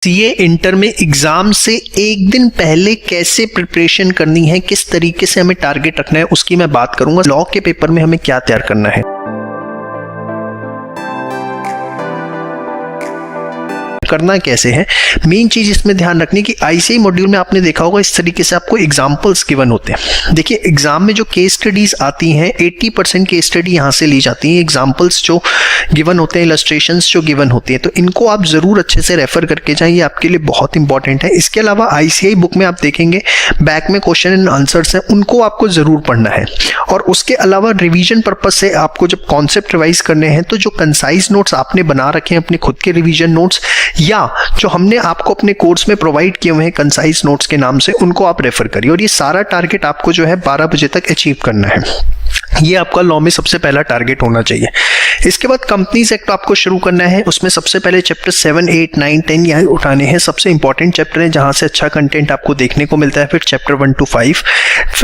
CA inter में exam से एक दिन पहले कैसे प्रिपरेशन करनी है, किस तरीके से हमें टारगेट रखना है, उसकी मैं बात करूंगा। लॉ के पेपर में हमें क्या तैयार करना है, करना कैसे है। मेन चीज इसमें ध्यान रखनी कि आईसीआई मॉड्यूल में आपने देखा होगा इस तरीके से आपको एग्जांपल्स गिवन होते हैं। देखिए एग्जाम में जो केस स्टडीज आती हैं 80% केस स्टडी यहाँ से ली जाती है। एग्जांपल्स जो गिवन होते हैं, इलस्ट्रेशंस जो गिवन होती है, तो इनको आप जरूर अच्छे से रेफर करके जाएं, ये आपके लिए बहुत इंपॉर्टेंट है। इसके अलावा आईसीआई बुक में आप देखेंगे बैक में क्वेश्चन एंड आंसर्स हैं, उनको आपको जरूर पढ़ना है। और उसके अलावा रिवीजन पर्पज से आपको जब कॉन्सेप्ट रिवाइज करने हैं तो जो कंसाइज नोट्स आपने बना रखे हैं अपने खुद के रिवीजन नोट्स, या जो हमने आपको अपने कोर्स में प्रोवाइड किए हुए हैं कंसाइज नोट्स के नाम से, उनको आप रेफर करिए। और ये सारा टारगेट आपको जो है 12 बजे तक अचीव करना है। ये आपका लॉ में सबसे पहला टारगेट होना चाहिए। इसके बाद कंपनीज एक्ट आपको शुरू करना है। उसमें सबसे पहले चैप्टर 7, 8, 9, 10 यहाँ उठाने हैं। सबसे इंपॉर्टेंट चैप्टर है जहाँ से अच्छा कंटेंट आपको देखने को मिलता है। फिर चैप्टर 1 to 5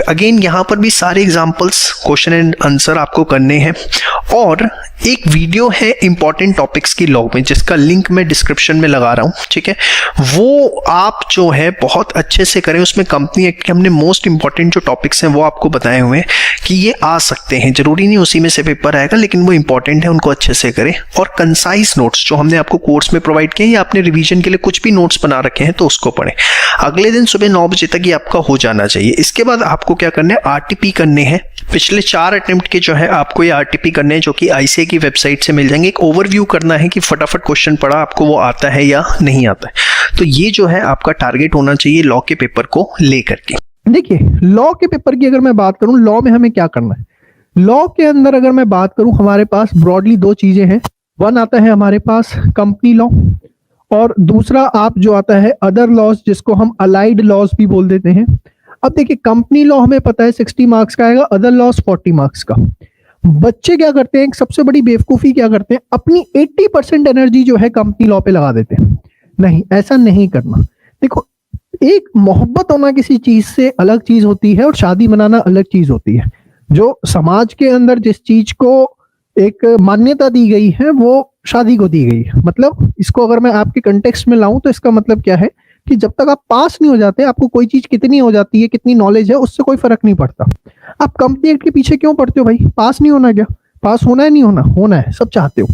अगेन यहाँ पर भी सारे एग्जाम्पल्स, क्वेश्चन एंड आंसर आपको करने हैं। और एक वीडियो है इंपॉर्टेंट टॉपिक्स की लॉ में, जिसका लिंक मैं डिस्क्रिप्शन में लगा रहा हूँ, ठीक है। वो आप जो है बहुत अच्छे से करें। उसमें कंपनी एक्ट के हमने मोस्ट इंपॉर्टेंट जो टॉपिक्स हैं वो आपको बताए हुए हैं कि ये आ सकते हैं। जरूरी नहीं उसी में से पेपर आएगा, लेकिन वो इंपॉर्टेंट है, उनको अच्छे से करें। और कंसाइज नोट्स जो हमने आपको कोर्स में प्रोवाइड किए, या आपने रिवीजन के लिए कुछ भी नोट्स बना रखे हैं तो उसको पढ़ें। अगले दिन सुबह 9 बजे तक ये आपका हो जाना चाहिए। इसके बाद आपको क्या करना है, आरटीपी करने हैं। पिछले 4 अटेम्प्ट के जो है आपको ये आरटीपी करने हैं, जो कि आईसीआई की वेबसाइट से मिल जाएंगे। एक ओवरव्यू करना है कि फटाफट क्वेश्चन पढ़ा, आपको वो आता है या नहीं आता है। तो ये जो है आपका टारगेट होना चाहिए लॉ के पेपर को लेकर के। देखिए लॉ के पेपर की अगर मैं बात करूं, लॉ में हमें क्या करना है। लॉ के अंदर अगर मैं बात करूं, हमारे पास ब्रॉडली 2 चीजें हैं। वन आता है हमारे पास कंपनी लॉ, और दूसरा आप जो आता है अदर लॉज, जिसको हम अलाइड लॉज भी बोल देते हैं। अब देखिए कंपनी लॉ हमें पता है 60 मार्क्स का आएगा, अदर लॉज 40 मार्क्स का। बच्चे क्या करते हैं, सबसे बड़ी बेवकूफी क्या करते हैं, अपनी 80% एनर्जी जो है कंपनी लॉ पे लगा देते हैं। नहीं, ऐसा नहीं करना। देखो एक मोहब्बत होना किसी चीज से अलग चीज होती है, और शादी मनाना अलग चीज होती है। जो समाज के अंदर जिस चीज को एक मान्यता दी गई है वो शादी को दी गई है। मतलब इसको अगर मैं आपके कंटेक्स्ट में लाऊं तो इसका मतलब क्या है कि जब तक आप पास नहीं हो जाते, आपको कोई चीज कितनी हो जाती है, कितनी नॉलेज है, उससे कोई फर्क नहीं पड़ता। आप कंपनी एक्ट के पीछे क्यों पढ़ते हो भाई? पास नहीं होना क्या? पास होना है, नहीं होना, होना है, सब चाहते हो।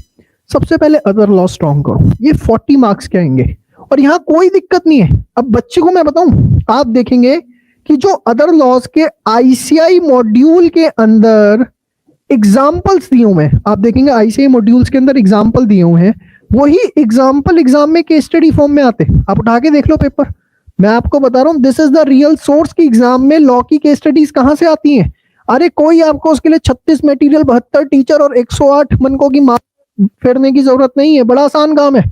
सबसे पहले अदर लॉ स्ट्रॉन्ग करो, ये 40 मार्क्स के आएंगे और यहाँ कोई दिक्कत नहीं है। अब बच्चे को मैं बताऊं, आप देखेंगे कि जो अदर लॉज के आईसीआई मॉड्यूल के अंदर एग्जाम्पल्स दिए हुए हैं, आप देखेंगे आईसीआई मॉड्यूल्स के अंदर एग्जाम्पल दिए हुए हैं, वही एग्जाम्पल एग्जाम में केस स्टडी फॉर्म में आते हैं। आप उठा के देख लो पेपर, मैं आपको बता रहा हूँ, this is the real source की एग्जाम में लॉ की केस स्टडीज कहाँ से आती हैं। अरे कोई आपको उसके लिए 36 मटेरियल, 72 टीचर और 108 मनकों की मार फेरने की जरूरत नहीं है। बड़ा आसान काम है।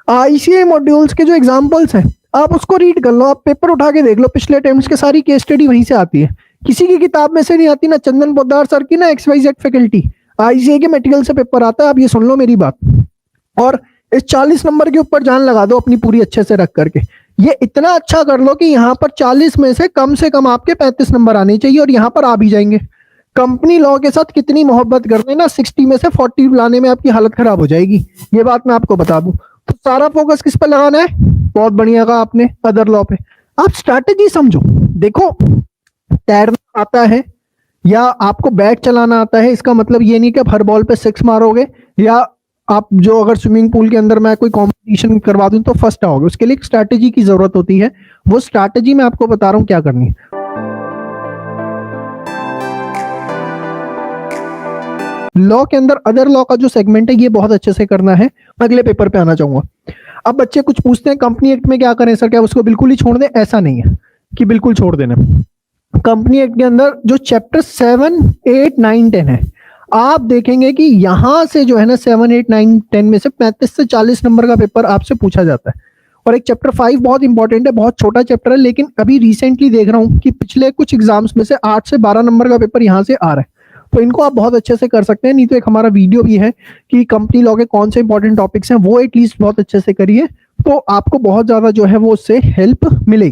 आईसीआई मॉड्यूल्स के जो एग्जाम्पल्स हैं आप उसको रीड कर लो, आप पेपर उठा के देख लो, पिछले अटेम्प्ट्स के सारी केस स्टडी वहीं से आती है। किसी की किताब में से नहीं आती, ना चंदन पोद्दार सर की, ना XYZ फैकल्टी। आईसीआई के मटेरियल से पेपर आता है, आप ये सुन लो मेरी बात। और इस 40 नंबर के ऊपर जान लगा दो अपनी पूरी अच्छे से रख करके। ये इतना अच्छा कर लो कि यहाँ पर 40 में से कम आपके 35 नंबर आने चाहिए, और यहाँ पर आ भी जाएंगे। कंपनी लॉ के साथ कितनी मोहब्बत कर देना, 60 में से 40 लाने में आपकी हालत खराब हो जाएगी, ये बात मैं आपको बता दूं। तो सारा फोकस किस पे लगाना है? बहुत बढ़िया कहा आपने, अदर लॉ पे। आप स्ट्रैटेजी समझो। देखो तैरना आता है या आपको बैट चलाना आता है, इसका मतलब ये नहीं कि आप हर बॉल पे 6 मारोगे, या आप जो अगर स्विमिंग पूल के अंदर मैं कोई कंपटीशन करवा दूं तो फर्स्ट आओगे। उसके लिए एक स्ट्रैटेजी की जरूरत होती है। वो स्ट्रैटेजी मैं आपको बता रहा हूं क्या करनी है। लॉ के अंदर अदर लॉ का जो सेगमेंट है ये बहुत अच्छे से करना है। अगले पेपर पे आना चाहूंगा। अब बच्चे कुछ पूछते हैं कंपनी एक्ट में क्या करें सर, क्या उसको बिल्कुल ही छोड़ दें? ऐसा नहीं है कि बिल्कुल छोड़ देना। कंपनी एक्ट के अंदर जो चैप्टर 7, 8, 9, 10 है, आप देखेंगे कि यहां से जो है ना 7, 8, 9, 10 में से 35 से 40 नंबर का पेपर आपसे पूछा जाता है। और एक चैप्टर 5 बहुत इंपॉर्टेंट है, बहुत छोटा चैप्टर है, लेकिन अभी रिसेंटली देख रहा हूं कि पिछले कुछ एग्जाम्स में से 8 से 12 नंबर का पेपर यहां से आ रहा है। तो इनको आप बहुत अच्छे से कर सकते हैं। नहीं तो एक हमारा वीडियो भी है कि कंपनी लॉ के कौन से इंपॉर्टेंट टॉपिक्स हैं, वो एटलीस्ट बहुत अच्छे से करिए, तो आपको बहुत ज्यादा जो है वो उससे हेल्प मिलेगी।